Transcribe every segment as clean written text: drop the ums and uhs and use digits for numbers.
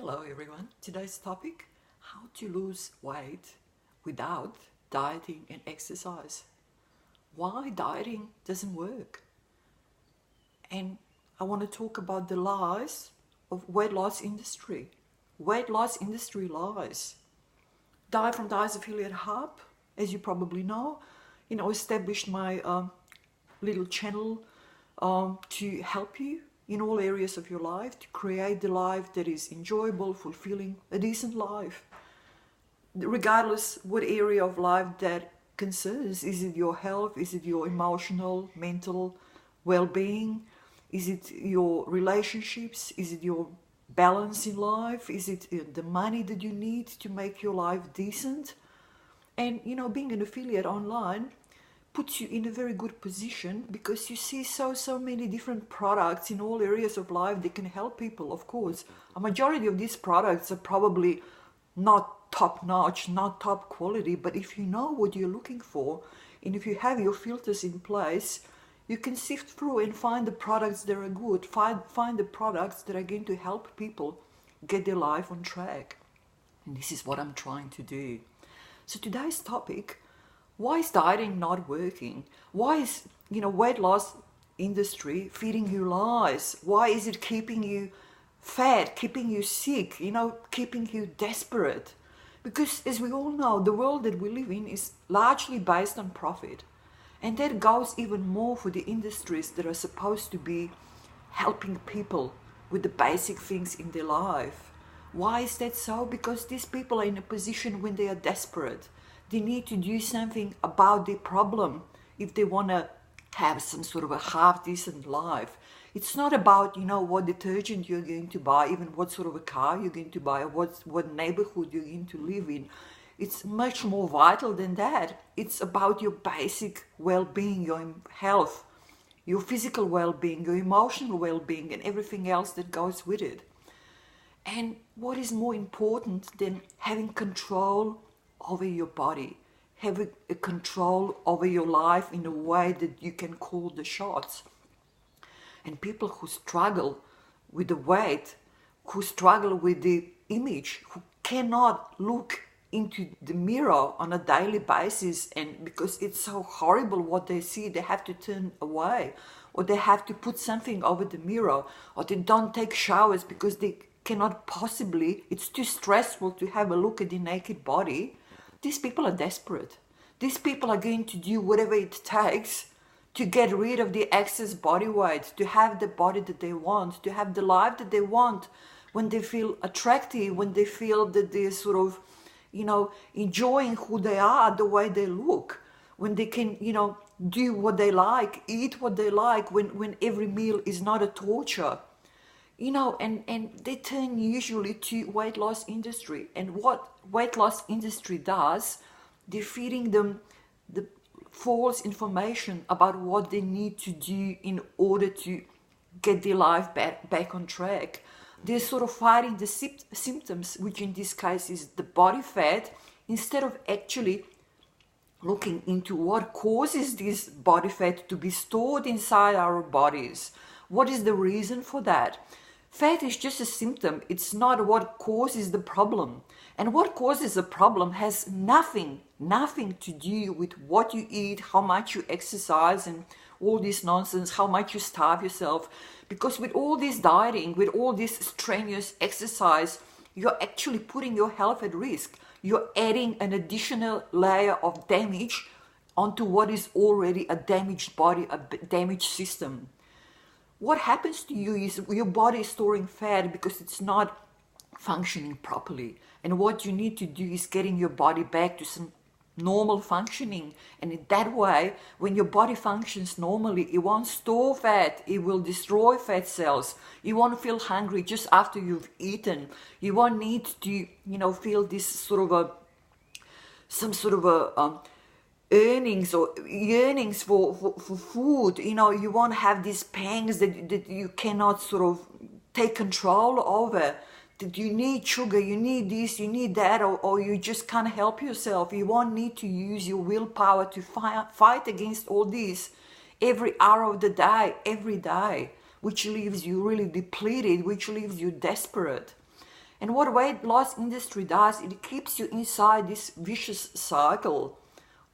Hello everyone. Today's topic, how to lose weight without dieting and exercise. Why dieting doesn't work. And I want to talk about the lies of weight loss industry. Weight loss industry lies. Diet from Diets Affiliate Hub, as you probably know, established my little channel to help you in all areas of your life, to create the life that is enjoyable, fulfilling, a decent life. Regardless what area of life that concerns, is it your health, is it your emotional, mental well-being, is it your relationships, is it your balance in life, is it the money that you need to make your life decent? And being an affiliate online puts you in a very good position because you see so many different products in all areas of life that can help people. Of course, a majority of these products are probably not top notch, not top quality, but if you know what you're looking for and if you have your filters in place, you can sift through and find the products that are good, find the products that are going to help people get their life on track. And this is what I'm trying to do. So today's topic, why is dieting not working? Why is, weight loss industry feeding you lies? Why is it keeping you fat, keeping you sick, keeping you desperate? Because as we all know, the world that we live in is largely based on profit. And that goes even more for the industries that are supposed to be helping people with the basic things in their life. Why is that so? Because these people are in a position when they are desperate. They need to do something about their problem if they want to have some sort of a half-decent life. It's not about, what detergent you're going to buy, even what sort of a car you're going to buy, or what neighborhood you're going to live in. It's much more vital than that. It's about your basic well-being, your health, your physical well-being, your emotional well-being, and everything else that goes with it. And what is more important than having control over your body, having a control over your life in a way that you can call the shots? And people who struggle with the weight, who struggle with the image, who cannot look into the mirror on a daily basis, and because it's so horrible what they see, they have to turn away, or they have to put something over the mirror, or they don't take showers because they cannot possibly, it's too stressful to have a look at the naked body. These people are desperate. These people are going to do whatever it takes to get rid of the excess body weight, to have the body that they want, to have the life that they want, when they feel attractive, when they feel that they're sort of, enjoying who they are, the way they look, when they can, do what they like, eat what they like, when every meal is not a torture. And they turn usually to weight loss industry. And what weight loss industry does, they're feeding them the false information about what they need to do in order to get their life back on track. They're sort of fighting the symptoms, which in this case is the body fat, instead of actually looking into what causes this body fat to be stored inside our bodies. What is the reason for that? Fat is just a symptom. It's not what causes the problem. And what causes the problem has nothing to do with what you eat, how much you exercise, and all this nonsense, how much you starve yourself. Because with all this dieting, with all this strenuous exercise, you're actually putting your health at risk. You're adding an additional layer of damage onto what is already a damaged body, a damaged system. What happens to you is your body is storing fat because it's not functioning properly. And what you need to do is getting your body back to some normal functioning. And in that way, when your body functions normally, it won't store fat, it will destroy fat cells. You won't feel hungry just after you've eaten. You won't need to, feel this sort of some sort of earnings or yearnings for food. You won't have these pangs that you cannot sort of take control over. That you need sugar, you need this, you need that, or you just can't help yourself. You won't need to use your willpower to fight against all this every hour of the day, every day, which leaves you really depleted, which leaves you desperate. And what weight loss industry does, it keeps you inside this vicious cycle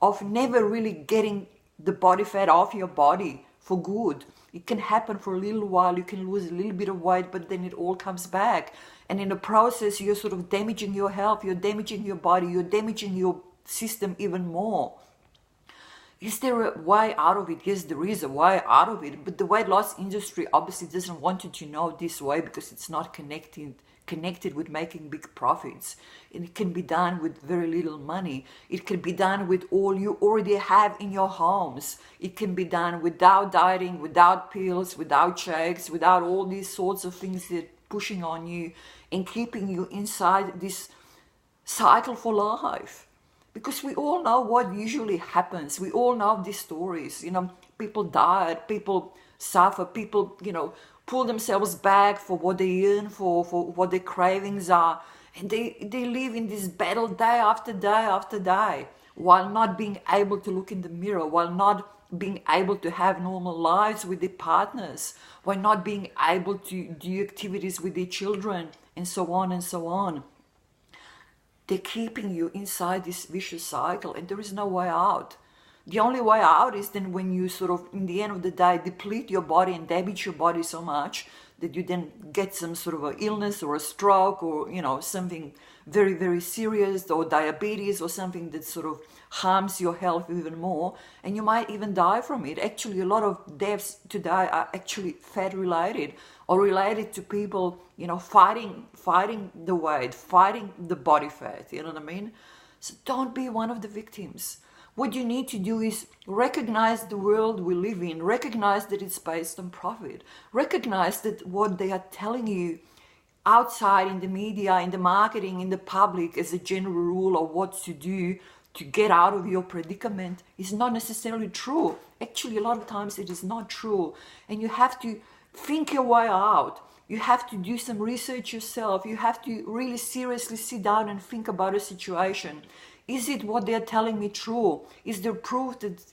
of never really getting the body fat off your body for good. It can happen for a little while, you can lose a little bit of weight, but then it all comes back. And in the process, you're sort of damaging your health, you're damaging your body, you're damaging your system even more. Is there a way out of it? Yes, there is a way out of it, but the weight loss industry obviously doesn't want you to know this way because it's not connected with making big profits. And it can be done with very little money. It can be done with all you already have in your homes. It can be done without dieting, without pills, without shakes, without all these sorts of things that are pushing on you and keeping you inside this cycle for life. Because we all know what usually happens. We all know these stories. People diet, people suffer, people, pull themselves back for what they earn, for what their cravings are. And they live in this battle day after day after day, while not being able to look in the mirror, while not being able to have normal lives with their partners, while not being able to do activities with their children, and so on and so on. They're keeping you inside this vicious cycle, and there is no way out. The only way out is then when you sort of, in the end of the day, deplete your body and damage your body so much that you then get some sort of an illness or a stroke or, something very, very serious, or diabetes or something that sort of harms your health even more, and you might even die from it. Actually, a lot of deaths today are actually fat related or related to people, fighting the weight, fighting the body fat, you know what I mean? So don't be one of the victims. What you need to do is recognize the world we live in, recognize that it's based on profit, recognize that what they are telling you outside in the media, in the marketing, in the public as a general rule of what to do to get out of your predicament is not necessarily true. Actually, a lot of times it is not true. And you have to think your way out. You have to do some research yourself. You have to really seriously sit down and think about a situation. Is it what they're telling me true? Is there proof that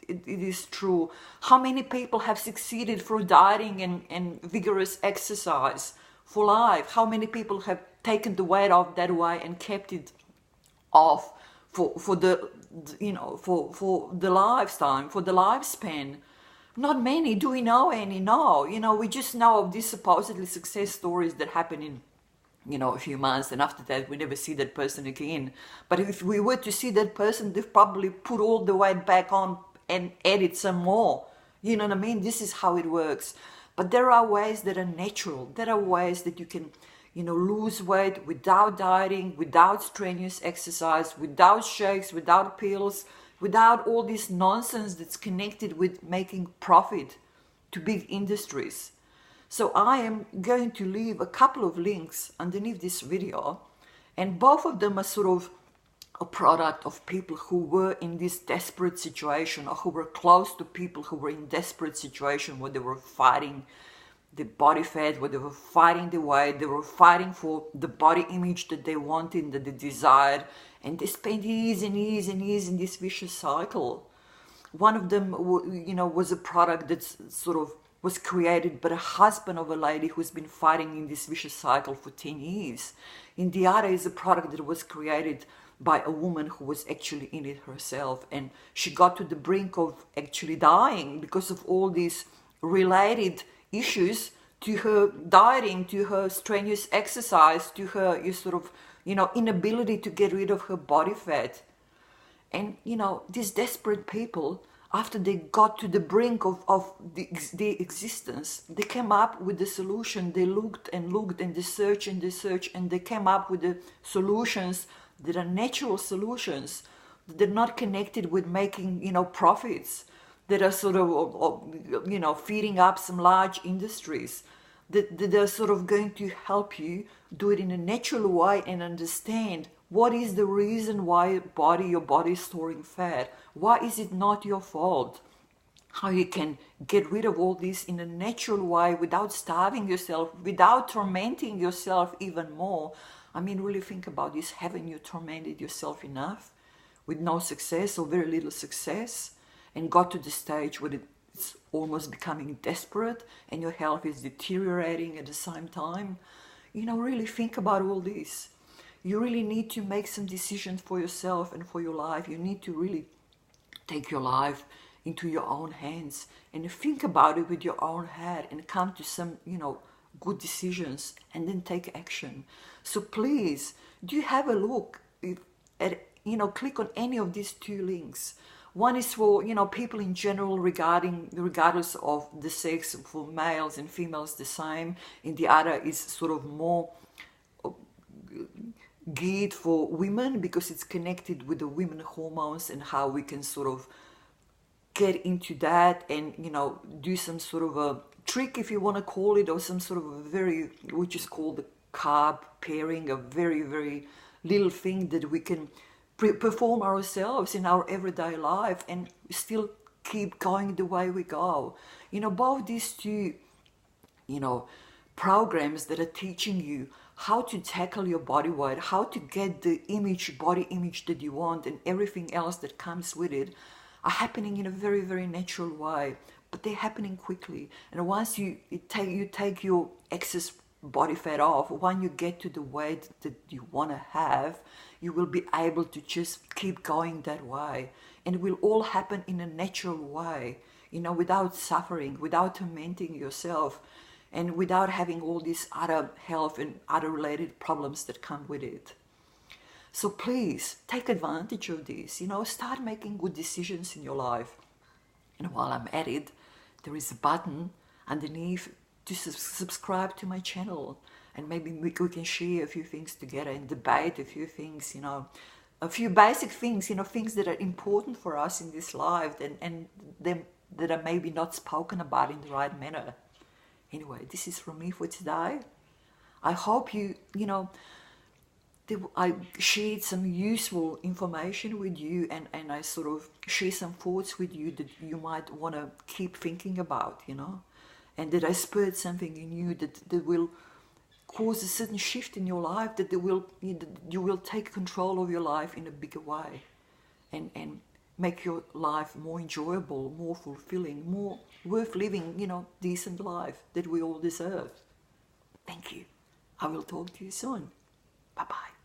it is true? How many people have succeeded through dieting and vigorous exercise for life? How many people have taken the weight off that way and kept it off for the lifetime, for the lifespan? Not many. Do we know any? No. We just know of these supposedly success stories that happen in a few months, and after that we never see that person again. But if we were to see that person, they've probably put all the weight back on and added some more. You know what I mean? This is how it works. But there are ways that are natural. There are ways that you can lose weight without dieting, without strenuous exercise, without shakes, without pills, without all this nonsense that's connected with making profit to big industries. So I am going to leave a couple of links underneath this video, and both of them are sort of a product of people who were in this desperate situation, or who were close to people who were in desperate situation where they were fighting the body fat, where they were fighting the weight, they were fighting for the body image that they wanted, that they desired, and they spent years and years and years in this vicious cycle. One of them, was a product that's sort of was created by the husband of a lady who's been fighting in this vicious cycle for 10 years. And the other is a product that was created by a woman who was actually in it herself. And she got to the brink of actually dying because of all these related issues to her dieting, to her strenuous exercise, to her inability to get rid of her body fat. And, these desperate people, after they got to the brink of the existence, they came up with the solution. They looked and looked and they searched and they came up with the solutions that are natural solutions. They're not connected with making, profits, that are sort of, feeding up some large industries, that are sort of going to help you do it in a natural way and understand what is the reason why your body is storing fat. Why is it not your fault? How you can get rid of all this in a natural way without starving yourself, without tormenting yourself even more. I mean, really think about this. Haven't you tormented yourself enough with no success or very little success, and got to the stage where it's almost becoming desperate and your health is deteriorating at the same time? really think about all this. You really need to make some decisions for yourself and for your life. You need to really take your life into your own hands and think about it with your own head and come to some, good decisions and then take action. So please, do have a look at, click on any of these two links. One is for, people in general regardless of the sex, for males and females the same. And the other is sort of more geared for women because it's connected with the women hormones and how we can sort of get into that and, do some sort of a trick, if you want to call it, or some sort of a which is called the carb pairing, a very, very little thing that we can perform ourselves in our everyday life and still keep going the way we go. Both these two, programs that are teaching you how to tackle your body weight, how to get the body image that you want and everything else that comes with it, are happening in a very, very natural way, but they're happening quickly. And once you take your excess body fat off, when you get to the weight that you want to have, you will be able to just keep going that way. And it will all happen in a natural way, without suffering, without tormenting yourself, and without having all these other health and other related problems that come with it. So please take advantage of this, start making good decisions in your life. And while I'm at it, there is a button underneath to subscribe to my channel, and maybe we can share a few things together and debate a few things, a few basic things, things that are important for us in this life and them that are maybe not spoken about in the right manner. Anyway, this is from me for today. I hope I shared some useful information with you and I sort of share some thoughts with you that you might want to keep thinking about, and that I spurred something in you that will cause a certain shift in your life, that you will take control of your life in a bigger way and make your life more enjoyable, more fulfilling, more worth living, decent life that we all deserve. Thank you. I will talk to you soon. Bye-bye.